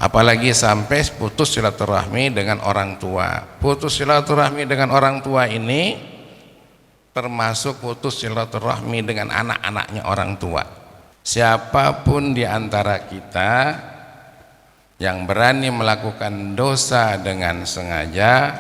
apalagi sampai putus silaturahmi dengan orang tua. Putus silaturahmi dengan orang tua ini termasuk putus silaturahmi dengan anak-anaknya orang tua. Siapapun di antara kita yang berani melakukan dosa dengan sengaja,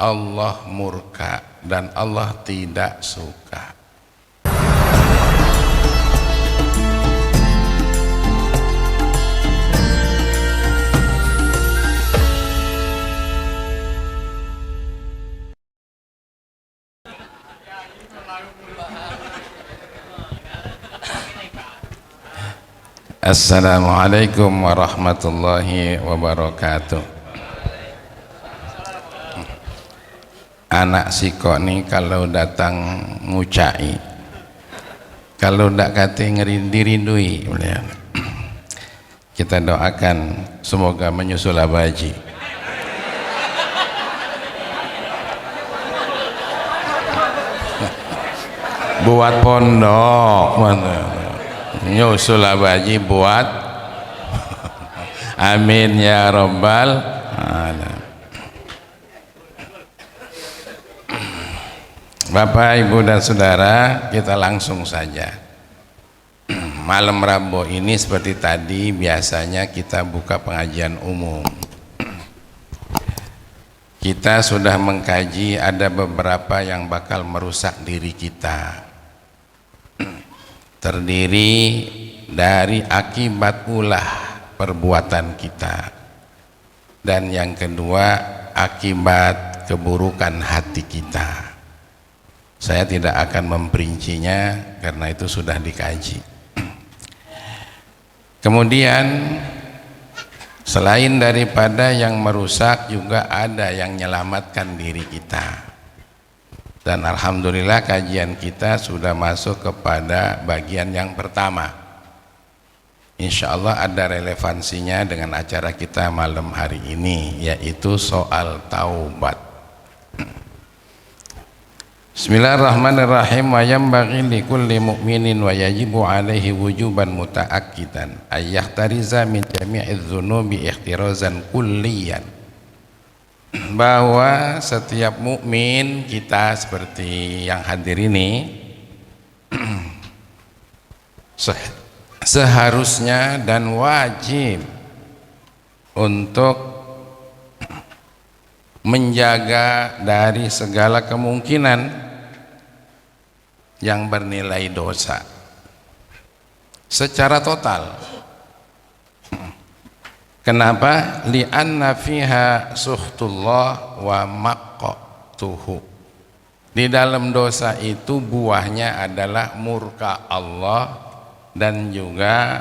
Allah murka dan Allah tidak suka. Assalamualaikum warahmatullahi wabarakatuh. Anak siko nih kalau datang ngucai, kalau ndak kate dirindui, kita doakan semoga menyusul abaji. Buat pondok mana? Nyusul abaji buat amin ya rabbal alamin. Bapak, Ibu dan Saudara, kita langsung saja. Malam Rabu ini seperti tadi biasanya kita buka pengajian umum. Kita sudah mengkaji ada beberapa yang bakal merusak diri kita, terdiri dari akibat ulah perbuatan kita, dan yang kedua akibat keburukan hati kita. Saya tidak akan memperincinya karena itu sudah dikaji. Kemudian selain daripada yang merusak juga ada yang menyelamatkan diri kita. Dan alhamdulillah kajian kita sudah masuk kepada bagian yang pertama. Insya Allah ada relevansinya dengan acara kita malam hari ini, yaitu soal taubat. Bismillahirrahmanirrahim. Wa yanbaghi likulli mu'minin wa yajibu alaihi wujuban muta'akkidan ayyahtariza min jami'iz dzunubi ihtirazan kulliyan. Bahwa setiap mukmin kita seperti yang hadir ini seharusnya dan wajib untuk menjaga dari segala kemungkinan yang bernilai dosa secara total. Kenapa? Li'anna fiha suhtullah wa maqqatuhu. Di dalam dosa itu buahnya adalah murka Allah dan juga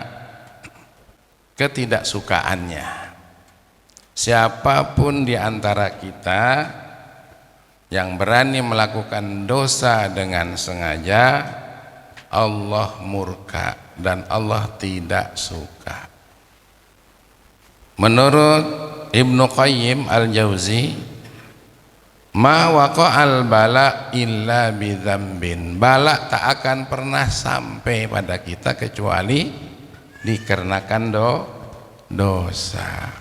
ketidaksukaannya. Siapapun di antara kita yang berani melakukan dosa dengan sengaja, Allah murka dan Allah tidak suka. Menurut Ibnu Qayyim al-Jauzi, ma waqa'al bala illa bidzambin. Bala tak akan pernah sampai pada kita kecuali dikarenakan dosa.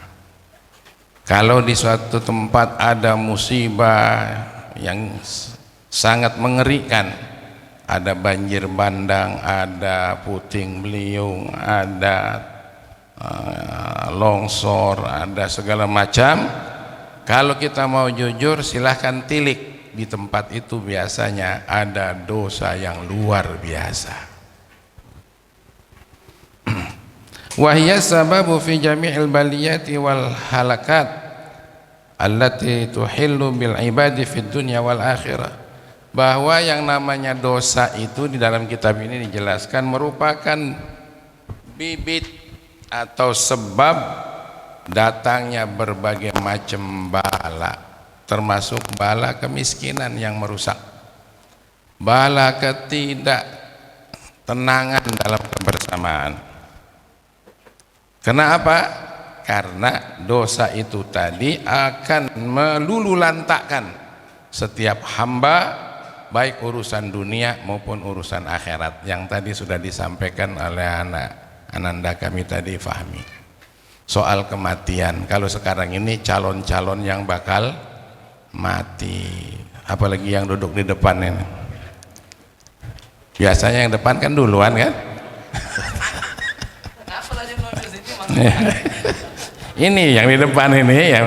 Kalau di suatu tempat ada musibah yang sangat mengerikan, ada banjir bandang, ada puting beliung, ada longsor, ada segala macam. Kalau kita mau jujur, silahkan tilik. Di tempat itu biasanya ada dosa yang luar biasa. Wahya sababu fi jami'il baliyati wal halakat allati tuhillu bil ibadi fid dunya wal akhirah. Bahwa yang namanya dosa itu di dalam kitab ini dijelaskan merupakan bibit atau sebab datangnya berbagai macam bala, termasuk bala kemiskinan yang merusak, bala ketidaktenangan dalam kebersamaan. Kenapa? Karena dosa itu tadi akan melululantakkan setiap hamba, baik urusan dunia maupun urusan akhirat, yang tadi sudah disampaikan oleh Ananda kami tadi, Fahmi. soal kematian. Kalau sekarang ini calon-calon yang bakal mati, apalagi yang duduk di depan ini. Biasanya yang depan kan duluan kan. Ini yang di depan ini yang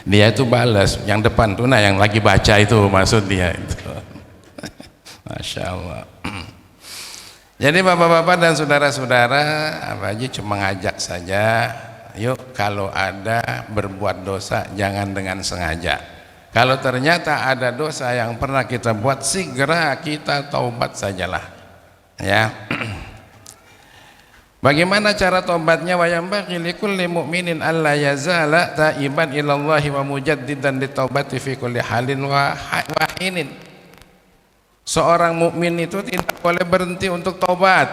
dia itu balas, yang depan tuh, nah yang lagi baca itu maksud dia itu. Masya Allah. Jadi bapak-bapak dan saudara-saudara, apa aja cuma ngajak saja, yuk kalau ada berbuat dosa jangan dengan sengaja. Kalau ternyata ada dosa yang pernah kita buat, segera kita taubat sajalah, ya. Bagaimana cara tobatnya? Wa yanbaghi likulli mu'minin alla yazala taiban ilallahi wa mujaddidan litaubati fi kulli halin wa hinin. Seorang mukmin itu tidak boleh berhenti untuk tobat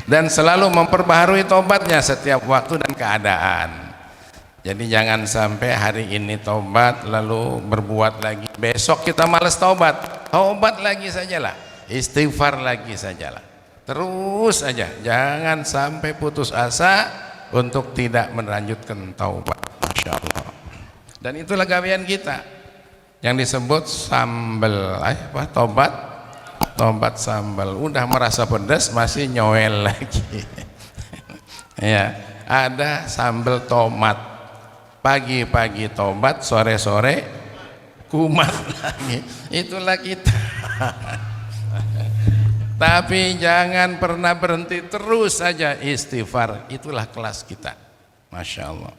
dan selalu memperbaharui tobatnya setiap waktu dan keadaan. Jadi jangan sampai hari ini tobat lalu berbuat lagi, besok kita malas tobat, tobat lagi sajalah, istighfar lagi sajalah, terus saja, jangan sampai putus asa untuk tidak melanjutkan taubat. Masya Allah. Dan itulah gawean kita yang disebut sambal, apa, tobat sambal. Udah merasa pedas masih nyoel lagi. Ya, ada sambal tomat, pagi-pagi tobat, sore-sore kumat lagi. Itulah kita. Tapi jangan pernah berhenti, terus saja istighfar. Itulah kelas kita. Masya Allah.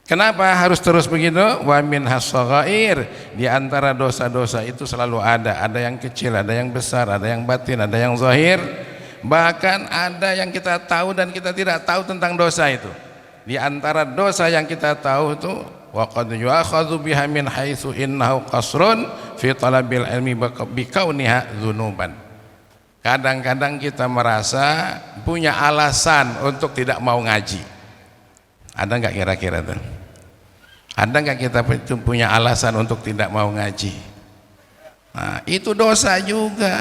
Kenapa harus terus begitu? Wa min hasaghair, di antara dosa-dosa itu selalu ada yang kecil, ada yang besar, ada yang batin, ada yang zahir, bahkan ada yang kita tahu dan kita tidak tahu tentang dosa itu. Di antara dosa yang kita tahu itu wa qad yu'akhadhu biha min haitsu innahu qasrun fi talabil ilmi bikauniha dzunuban. Kadang-kadang kita merasa punya alasan untuk tidak mau ngaji. Ada nggak kira-kira tuh? Ada nggak kita punya alasan untuk tidak mau ngaji? Nah, itu dosa juga,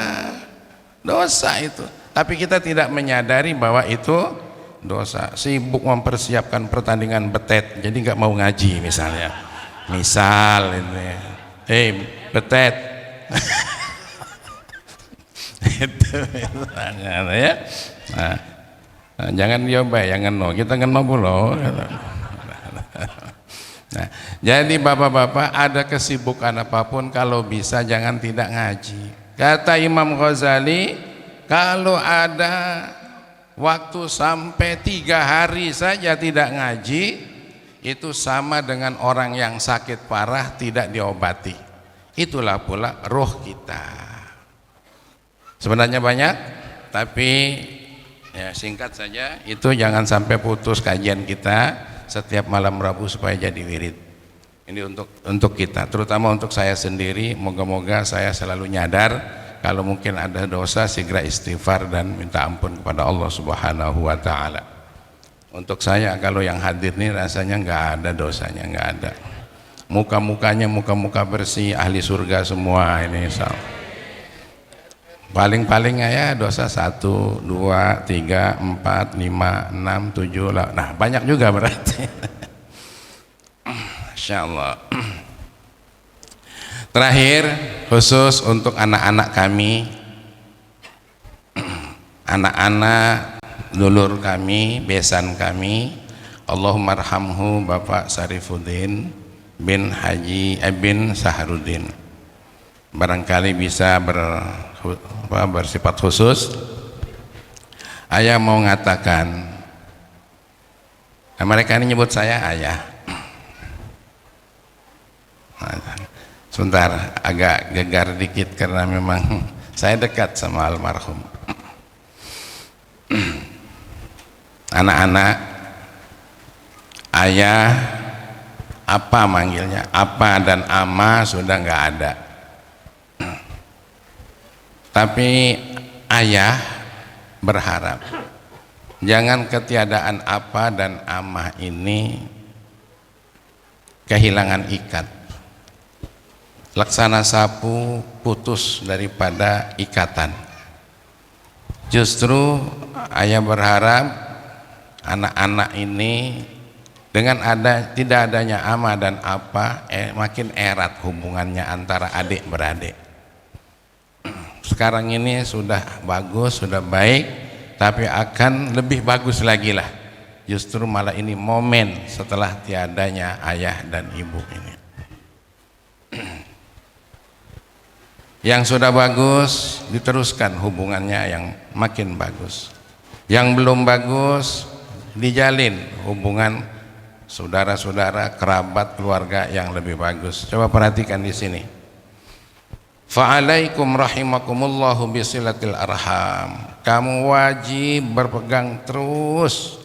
dosa itu. Tapi kita tidak menyadari bahwa itu dosa. Sibuk mempersiapkan pertandingan betet, jadi nggak mau ngaji misalnya. Misal ini, betet. Itu misalnya ya. Nah, jangan diobah, yang ngeno, kita ngeno pula. Nah, jadi bapak-bapak, ada kesibukan apapun, kalau bisa jangan tidak ngaji. Kata Imam Ghazali, kalau ada waktu sampai 3 hari saja tidak ngaji, itu sama dengan orang yang sakit parah tidak diobati. Itulah pula roh kita. Sebenarnya banyak, tapi ya singkat saja, itu jangan sampai putus kajian kita setiap malam Rabu supaya jadi wirid. Ini untuk kita, terutama untuk saya sendiri. Moga-moga saya selalu nyadar kalau mungkin ada dosa, segera istighfar dan minta ampun kepada Allah Subhanahu wa taala. Untuk saya, kalau yang hadir nih rasanya nggak ada dosanya, nggak ada. Muka-mukanya muka-muka bersih, ahli surga semua ini, insyaallah. Paling-paling ya dosa 1, 2, 3, 4, 5, 6, 7 lah. Nah banyak juga berarti. Masya Allah. Terakhir, khusus untuk anak-anak kami, anak-anak dulur kami, besan kami, Allahumma arhamhu Bapak Sarifuddin bin Haji bin Saharudin. Barangkali bisa bersifat khusus. Ayah mau ngatakan, nah, mereka ini nyebut saya ayah. Sebentar, agak gegar dikit karena memang saya dekat sama almarhum. Anak-anak, ayah, apa manggilnya? Apa dan ama sudah nggak ada. Tapi ayah berharap jangan ketiadaan apa dan amah ini kehilangan ikat. Laksana sapu putus daripada ikatan. Justru ayah berharap anak-anak ini dengan tidak adanya ama dan apa makin erat hubungannya antara adik beradik. Sekarang ini sudah bagus, sudah baik, tapi akan lebih bagus lagi lah. Justru malah ini momen setelah tiadanya ayah dan ibu ini. Yang sudah bagus diteruskan hubungannya yang makin bagus. Yang belum bagus dijalin hubungan saudara-saudara, kerabat, keluarga yang lebih bagus. Coba perhatikan di sini. Fa'alaikum rahimakumullahu bisilatil arham. Kamu wajib berpegang terus.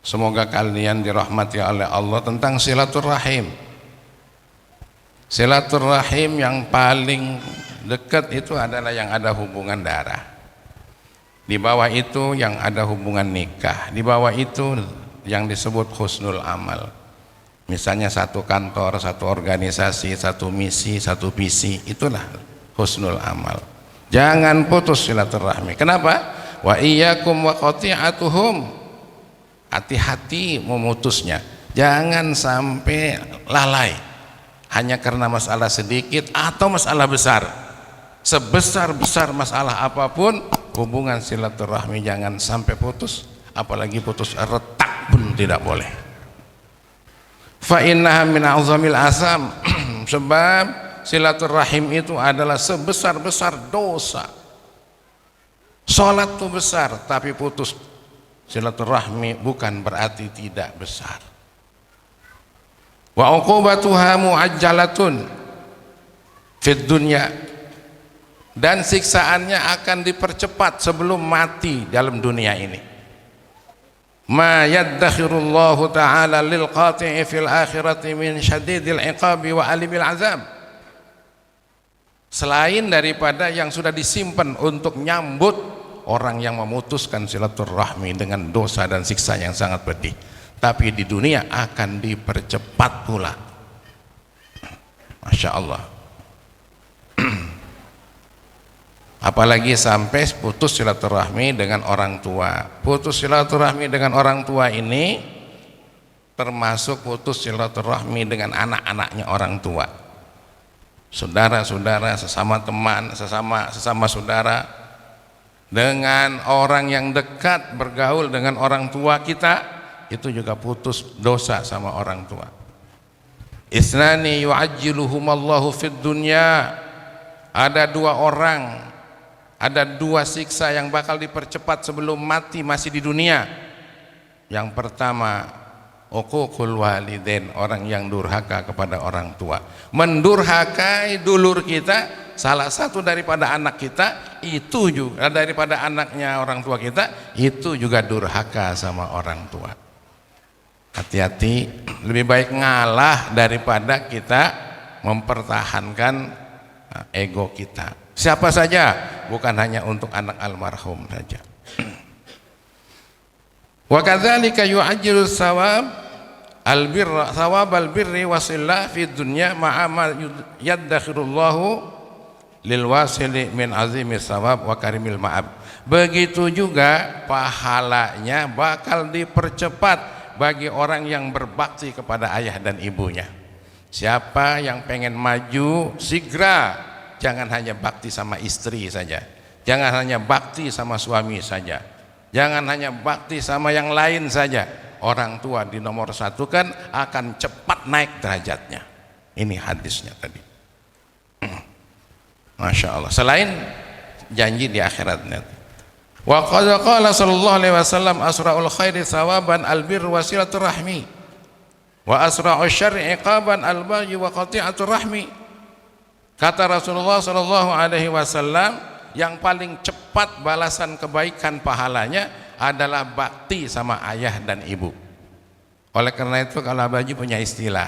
Semoga kalian dirahmati oleh Allah tentang silaturahim. Silaturahim yang paling dekat itu adalah yang ada hubungan darah. Di bawah itu yang ada hubungan nikah. Di bawah itu yang disebut husnul amal. Misalnya satu kantor, satu organisasi, satu misi, satu visi, itulah husnul amal. Jangan putus silaturahmi. Kenapa? Wa iyyakum wa qati'atuhum. Hati-hati memutusnya. Jangan sampai lalai hanya karena masalah sedikit atau masalah besar. Sebesar-besar masalah apapun, hubungan silaturahmi jangan sampai putus, apalagi putus retak pun tidak boleh. Fa innaha min a'zamil asam. Sebab silaturahim itu adalah sebesar-besar dosa. Salat itu besar, tapi putus silaturahmi bukan berarti tidak besar. Wa uqubatuha muajjalatun fid dunya, dan siksaannya akan dipercepat sebelum mati dalam dunia ini. Ma yaddakhirullahu ta'ala lil qati'i fil akhirati min syadidil iqabi wa alimil azab. Selain daripada yang sudah disimpan untuk nyambut orang yang memutuskan silaturahmi dengan dosa dan siksa yang sangat pedih, tapi di dunia akan dipercepat pula. Masya Allah. Apalagi sampai putus silaturahmi dengan orang tua. Putus silaturahmi dengan orang tua ini termasuk putus silaturahmi dengan anak-anaknya orang tua. Saudara-saudara, sesama teman, sesama saudara, dengan orang yang dekat bergaul dengan orang tua kita, itu juga putus dosa sama orang tua. Isnani yu'ajjiluhumallahu fid dunya. Ada dua orang, ada dua siksa yang bakal dipercepat sebelum mati masih di dunia. Yang pertama, uququl walidain, orang yang durhaka kepada orang tua. Mendurhakai dulur kita, salah satu daripada anak kita, itu juga daripada anaknya orang tua kita, itu juga durhaka sama orang tua. Hati-hati, lebih baik ngalah daripada kita mempertahankan ego kita. Siapa saja, bukan hanya untuk anak almarhum saja. Wa kadzalika yu'ajjilu thawab albirri wasillah fi dunya ma'a ma yaddakhirullahu lil wasili min azimi thawab wa karimil ma'ab. Begitu juga pahalanya bakal dipercepat bagi orang yang berbakti kepada ayah dan ibunya. Siapa yang pengen maju, segera, jangan hanya bakti sama istri saja, jangan hanya bakti sama suami saja, jangan hanya bakti sama yang lain saja. Orang tua di nomor satu kan akan cepat naik derajatnya. Ini hadisnya tadi. Masya Allah. Selain janji di akhiratnya. Wa qad qala sallallahu alaihi wasallam asra'ul khairi thawaban albirru wasilatur rahmi wa asra'u syarri iqaban albaghi wa qati'atur rahmi. Kata Rasulullah sallallahu alaihi wasallam, yang paling cepat balasan kebaikan pahalanya adalah bakti sama ayah dan ibu. Oleh karena itu kalau Abaji punya istilah,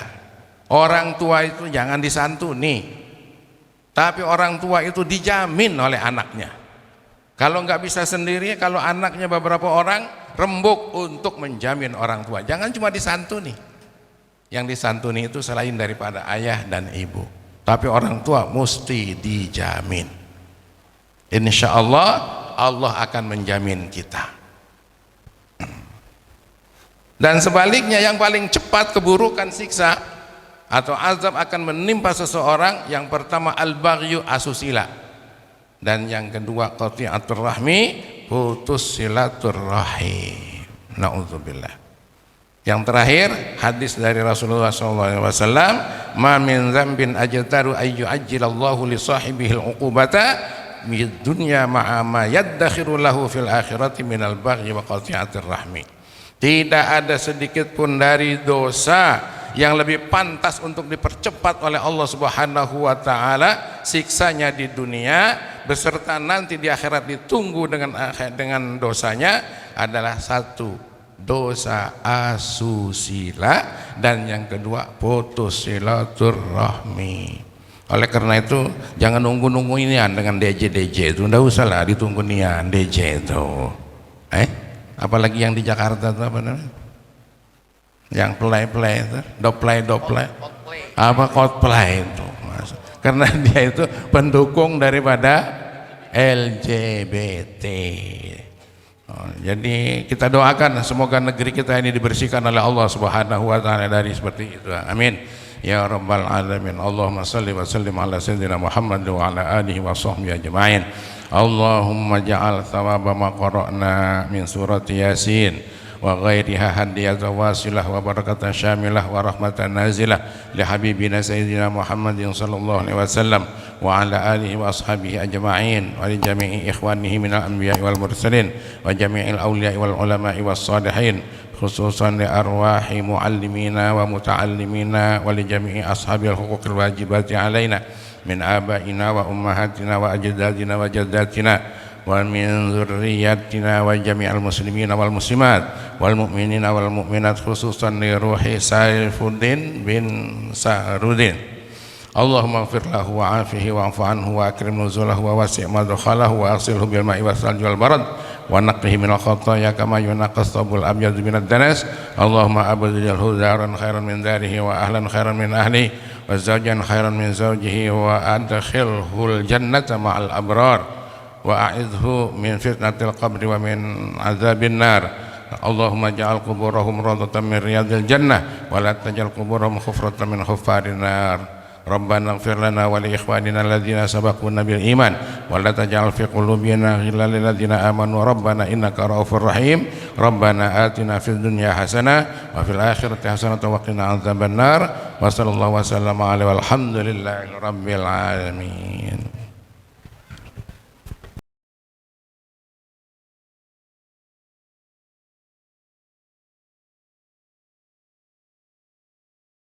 orang tua itu jangan disantuni, tapi orang tua itu dijamin oleh anaknya. Kalau nggak bisa sendiri, kalau anaknya beberapa orang, rembuk untuk menjamin orang tua. Jangan cuma disantuni. Yang disantuni itu selain daripada ayah dan ibu, tapi orang tua mesti dijamin. Insya Allah Allah akan menjamin kita. Dan sebaliknya, yang paling cepat keburukan siksa atau azab akan menimpa seseorang, yang pertama al-baghyu, asusila, dan yang kedua qati'atur rahmi, putus silaturrahim. Na'udzubillah. Yang terakhir hadis dari Rasulullah SAW, ma min dzambin ajtaru ayyu ajjilallahu li sahibihi al-uqubata mid dunya ma'a ma yaddakhiru lahu fil akhirati minal baghi wa qati'atir rahmi. Tidak ada sedikit pun dari dosa yang lebih pantas untuk dipercepat oleh Allah Subhanahu wa taala siksanya di dunia, beserta nanti di akhirat ditunggu dengan dosanya, adalah satu, dosa asusila, dan yang kedua putus silaturahmi. Oleh karena itu jangan nunggu-nunggu inian dengan DJ itu, ndak usah lah ditunggu nian DJ itu. Apalagi yang di Jakarta itu apa namanya? Yang play itu, doplay apa cosplay itu. Karena dia itu pendukung daripada LGBT. Jadi kita doakan semoga negeri kita ini dibersihkan oleh Allah Subhanahu wa taala dari seperti itu. Amin ya rabbal alamin. Allahumma shalli wa sallim ala sayyidina Muhammad wa ala alihi wa sahbihi ajma'in. Allahumma ja'al thawaba ma qara'na min surati Yasin wa ghairiha hadiyatan wasilah wa barakatan syamilah wa rahmatan nazilah li habibina sayyidina Muhammadin sallallahu alaihi wasallam wa ala alihi wa ashabihi ajma'in wa li jami'i ikhwanihi minal anbiya'i wal mursalin wa jami'il awliya'i wal ulama'i was salihin, khususan li arwahi muallimina wa muta'allimina wa li jami'i ashabil huquqil wajibati alaina min abaina wa ummahatina wa ajdadina wa jaddatina wa min dzurriyyatina wa jami'al muslimina wal muslimat wal mu'minina wal mu'minat, khususan li ruhi Saifuddin bin Sahrudin. Allahumma ighfir lahu wa afihi wa afu anhu wa akrim nuzulahu wa wasi' madkhalahu wa aghsilhu bil ma'i was salji wal barad wa naqqihi minal khataaya kama yunaqqas thawbul abyad minad danas. Allahumma abdilhu daran khairan min darihi wa ahlan khairan min ahlihi wa zawjan khairan min zawjihi wa adkhilhul jannata ma'al abrar wa a'idhu min fitnatil qabri wa min azabin nar. Allahumma ja'al quburahum rawdatan min riyadil jannah wa la taj'al quburahum khufratan min khuffarin nar. Rabbana ighfir lana wa li ikhwanina alladhina sabaquna bil iman wa la taj'al fi qulubina ghillan lil ladzina amanu rabbana innaka ra'ufur rahim. Rabbana atina fid dunya hasanah wa fil akhirati hasanah wa qina adzabannar. Wa sallallahu wa sallama alaihi walhamdulillahi rabbil alamin.